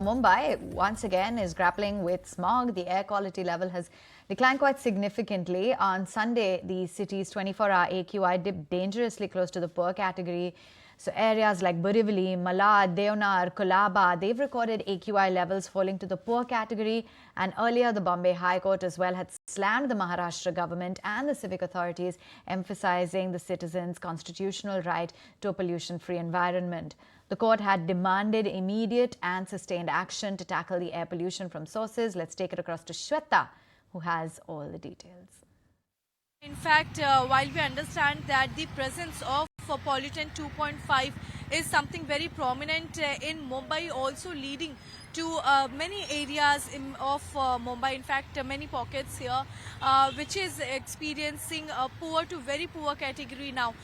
Mumbai once again is grappling with smog. The air quality level has declined quite significantly. On Sunday, the city's 24-hour AQI dipped dangerously close to the poor category. So areas like Borivali, Malad, Deonar, Colaba, they've recorded AQI levels falling to the poor category. And earlier, the Bombay High Court as well had slammed the Maharashtra government and the civic authorities, emphasizing the citizens' constitutional right to a pollution-free environment. The court had demanded immediate and sustained action to tackle the air pollution from sources. Let's take it across to Shweta, who has all the details. In fact, while we understand that the presence of pollutant 2.5 is something very prominent in Mumbai, also leading to many areas of Mumbai, in fact many pockets here which is experiencing a poor to very poor category now.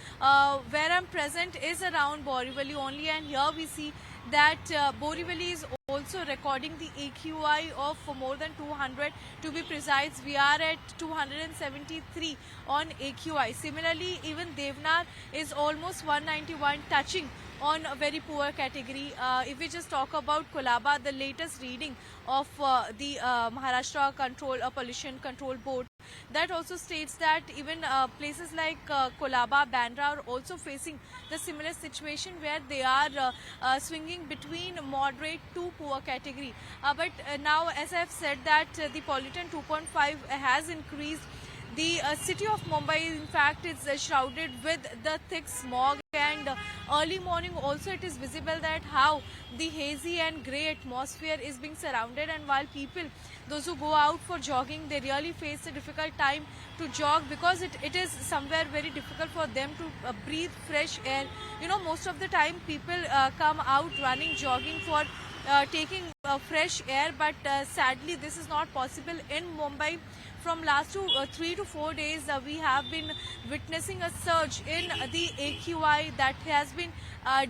Where I'm present is around Borivali only, and here we see that Borivali is also recording the AQI of more than 200. To be precise, we are at 273 on AQI. Similarly, even Deonar is almost 191, touching on a very poor category. If we just talk about Colaba, the latest reading of the Maharashtra Pollution Control Board, that also states that even places like Colaba, Bandra are also facing the similar situation where they are swinging between moderate to poor category. But now, as I have said, that the pollutant 2.5 has increased. The city of Mumbai, in fact, is shrouded with the thick smog, and early morning also it is visible that how the hazy and grey atmosphere is being surrounded, and while people, those who go out for jogging, they really face a difficult time to jog because it is somewhere very difficult for them to breathe fresh air. You know, most of the time people come out running, jogging for taking fresh air, but sadly this is not possible in Mumbai. From last 3 to 4 days, we have been witnessing a surge in the AQI that has been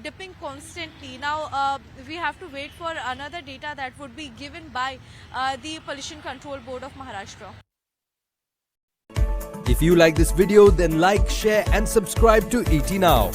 dipping constantly. Now, we have to wait for another data that would be given by the Pollution Control Board of Maharashtra. If you like this video, then like, share and subscribe to ET Now.